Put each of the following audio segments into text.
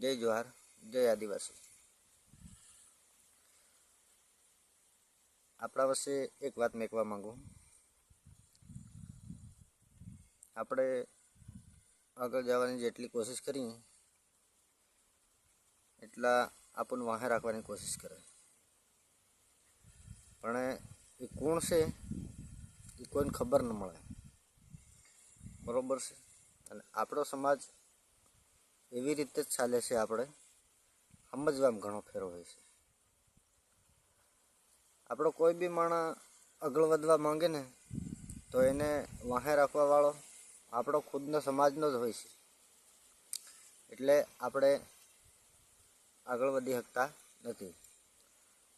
જય જોહાર, જય આદિવાસી। આપણા વિશે એક વાત મેકવા માંગુ। આપણે આગળ જવાની જેટલી કોશિશ કરી એટલા આપણને વાહે રાખવાની કોશિશ કરે, પણ એ કોણ છે એ કોઈને ખબર ન મળે, બરાબર છે। અને આપણો સમાજ એવી રીતે જ ચાલે છે, આપણે સમજવામાં ઘણો ફેર હોય છે। આપણો કોઈ બી માણસ આગળ વધવા માંગે ને તો એને વાહે રાખવાવાળો આપણો ખુદનો સમાજનો જ હોય છે, એટલે આપણે આગળ વધી શકતા નથી।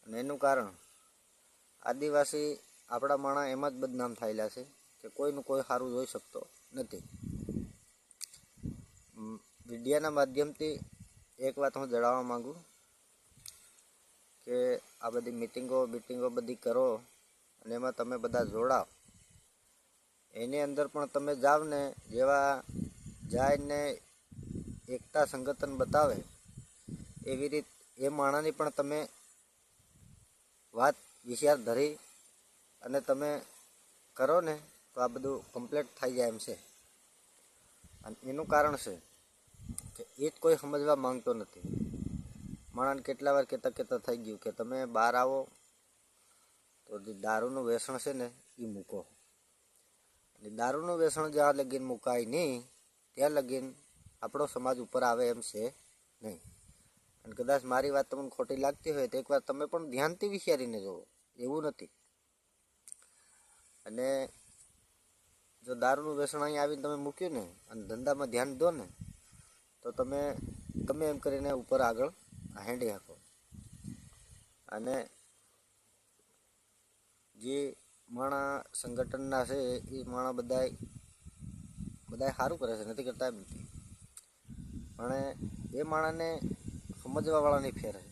અને એનું કારણ આદિવાસી આપણા માણસ એમ જ બદનામ થયેલા છે કે કોઈનું કોઈ સારું જોઈ શકતો નથી। મીડિયાના માધ્યમથી એક વાત હું જણાવવા માગું કે આ બધી મીટિંગો બધી કરો અને એમાં તમે બધા જોડાવ, એની અંદર પણ તમે જાવ ને જેવા જાયને એકતા સંગઠન બતાવે એવી રીત એ માણસની પણ તમે વાત વિચાર ધરી અને તમે કરો ને તો આ બધું કમ્પ્લીટ થઈ જાય એમ છે। અને એનું કારણ છે કે એ જ કોઈ સમજવા માંગતો નથી। માણસને કેટલા વાર કહેતા થઈ ગયું કે તમે બહાર આવો તો જે દારૂનું વ્યસન છે ને એ મૂકો, અને દારૂનું વ્યસન જ્યાં લગીન મુકાય નહીં ત્યાં લગીન આપણો સમાજ ઉપર આવે એમ છે નહીં। અને કદાચ મારી વાત તમને ખોટી લાગતી હોય તો એકવાર તમે પણ ધ્યાનથી વિચારીને જુઓ, એવું નથી। અને જો દારૂનું વ્યસન અહીં આવીને તમે મૂક્યું ને અને ધંધામાં ધ્યાન દો ને તો તમે ગમે એમ કરીને ઉપર આગળ હેંડી શકો। અને જે માણસ સંગઠનના છે એ માણસ બધાય સારું કરે છે, નથી કરતા એમ નથી, પણ એ માણસને સમજવાવાળાની ફેર છે।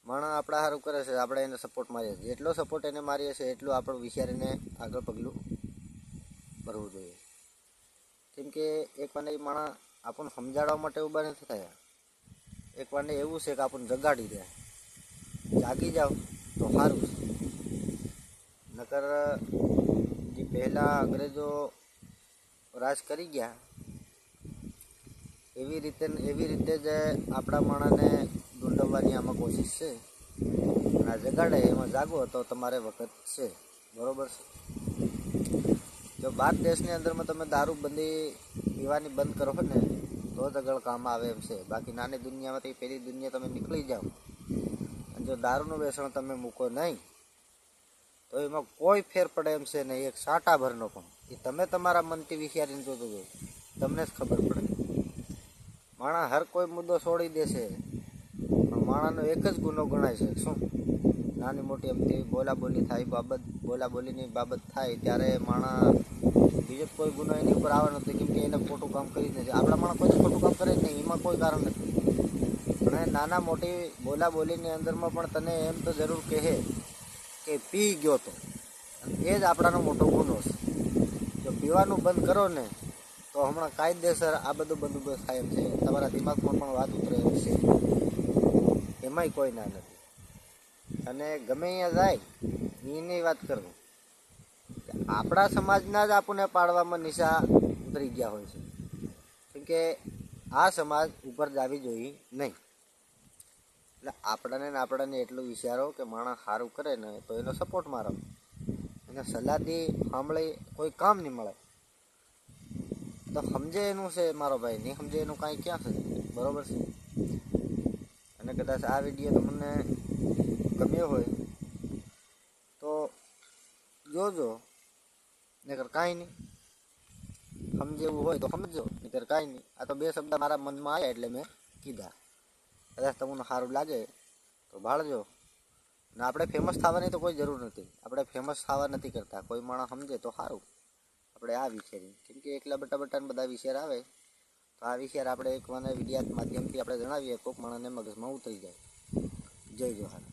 માણસ આપણા સારું કરે છે, આપણે એને સપોર્ટ મારીએ છીએ, જેટલો સપોર્ટ એને મારીએ છીએ એટલું આપણે વિચારીને આગળ પગલું ભરવું જોઈએ। કેમ કે એક વાર એ માણસ આપણને સમજાવવા માટે ઊભા નથી થયા, એક વારને એવું છે કે આપણને જગાડી દે, જાગી જાઓ તો સારું છે। નકર જે પહેલાં અંગ્રેજો રાજ કરી ગયા એવી રીતે જ આપણા માણસને દૂંડવવાની આમાં કોશિશ છે। અને આ જગાડે એમાં જાગો તો તમારે વખત છે, બરાબર છે। જો ભારત દેશની અંદરમાં તમે દારૂબંધી પીવાની બંધ કરો ને તો જ આગળ કામ આવે એમ છે। બાકી નાની દુનિયામાંથી પેલી દુનિયા તમે નીકળી જાઓ અને જો દારૂનું વ્યસન તમે મૂકો નહીં તો એમાં કોઈ ફેર પડે એમ છે નહીં, એક સાટા ભરનો પણ એ તમે તમારા મનથી વિચારીને જોજો, તમને જ ખબર પડે। માણસ હર કોઈ મુદ્દો છોડી દેશે પણ માણસનો એક જ ગુનો ગણાય છે, શું? નાની મોટી એમથી બોલાબોલીની બાબત થાય ત્યારે માણસ બીજો કોઈ ગુનો એની ઉપર આવે નથી, કેમ કે એને ખોટું કામ કરી નથી। આપણા માણસ કોઈ ખોટું કામ કરે જ નહીં, એમાં કોઈ કારણ નથી, પણ નાના મોટી બોલાબોલીની અંદરમાં પણ તને એમ તો જરૂર કહે કે પી ગયો તો, એ જ આપણાનો મોટો ગુનો છે। જો પીવાનું બંધ કરો ને તો હમણાં કાયદેસર આ બધું બંદોબસ્ત થાય એમ છે, તમારા દિમાગમાં પણ વાત ઉતરે એમ છે, એમાંય કોઈ ના નથી। અને ગમે અહીંયા જાય એની વાત કરું કે આપણા સમાજના જ આપણને પાડવામાં નિશા ઉતરી ગયા હોય છે, કેમકે આ સમાજ ઉપર જાવી જોઈએ નહીં। એટલે આપણાને એટલું વિચારો કે માણસ સારું કરે ને તો એનો સપોર્ટ મારો, એને સલાહથી સાંભળી કોઈ કામ નહીં મળે તો સમજે એનું છે મારો ભાઈ, નહીં સમજે એનું કાંઈ ક્યાં છે, બરાબર છે। અને કદાચ આ વિડીયો તમને ગમ્યો હોય તો જોજો, નકર કાંઈ નહીં, સમજે એવું હોય તો સમજો, નકર કાંઈ નહીં। આ તો બે શબ્દ મારા મનમાં આવ્યા એટલે મેં કીધા, કદાચ તમને સારું લાગે તો ભાળજો। ને આપણે ફેમસ થવાની તો કોઈ જરૂર નથી, આપણે ફેમસ થવા નથી કરતા, કોઈ માણસ સમજે તો સારું, આપણે આ વિચારીએ, કેમ કે એકલા બટાને બધા વિચાર આવે તો આ વિચાર આપણે એક મને વિડીયા માધ્યમથી આપણે જણાવીએ, કોઈક માણસને મગજમાં ઉતરી જાય। જય જોહાર।